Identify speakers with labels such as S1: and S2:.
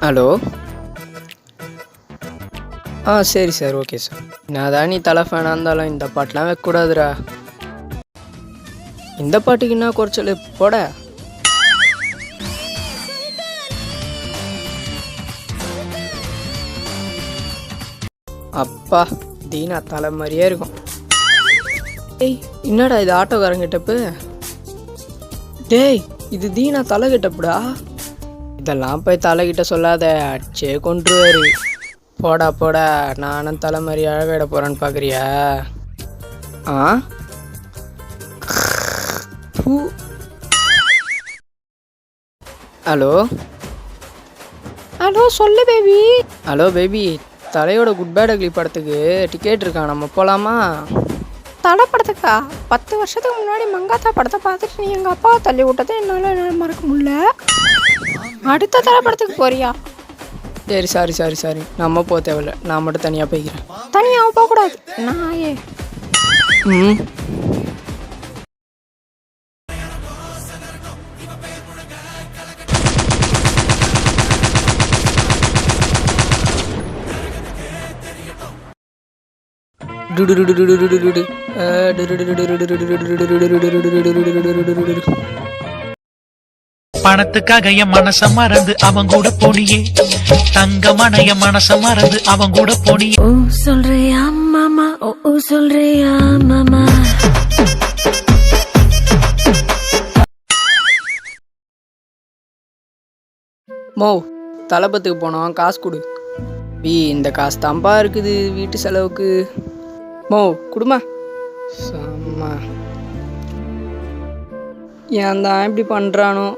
S1: Hello. சரி sir, okay sir. நான் தான் நீ தலை ஃபேனாக இருந்தாலும் இந்த பாட்டெலாம் வைக்கக்கூடாதுடா. இந்த பாட்டுக்கு என்ன குறைச்சல் போட. அப்பா தீனா தலை மாதிரியே இருக்கும். டேய் என்னடா இது ஆட்டோக்காரன் கிட்டப்பு? டேய் இது தீனா தலை கிட்டப்புடா. இதெல்லாம் போய் தலைகிட்ட சொல்லாத, அடிச்சே கொண்டுருவாரு. போடா போடா, நானும் தலை மாதிரி அழகாயிட போகிறேன்னு பார்க்குறியா? ஹலோ
S2: ஹலோ, சொல்லு பேபி.
S1: ஹலோ பேபி, தலையோட குட் பேட் அக்லி படத்துக்கு டிக்கெட் இருக்கான், நம்ம போகலாமா?
S2: தலை படத்துக்கா? 10 வருஷத்துக்கு முன்னாடி மங்காத்தா படத்தை பார்த்துட்டு நீ எங்கள் அப்பாவை தள்ளி விட்டதை என்னால் மறக்க முடியல. அடுத்த தலை படத்துக்கு போறியா?
S1: சரி சாரி, நம்ம போக தேவையில்ல, நான் மட்டும் தனியாக போய்க்கிறேன்.
S2: தனியாக போகக்கூடாது, நான் ஏ.
S3: பணத்துக்காக என் மனச மறந்து அவன் கூட போனியே, தங்கமான என் மனச மறந்து அவன் கூட போனியே.
S4: ஓ சொல்றியா மாமா, ஓ சொல்றியா மாமா.
S1: மோ தளபத்துக்கு போனோம், காசு கொடு. இந்த காசு தான்ப்பா இருக்குது வீட்டு செலவுக்கு. மோ குடுமா. செம்ம. ஏன் தான் இப்படி பண்ணுறானோ?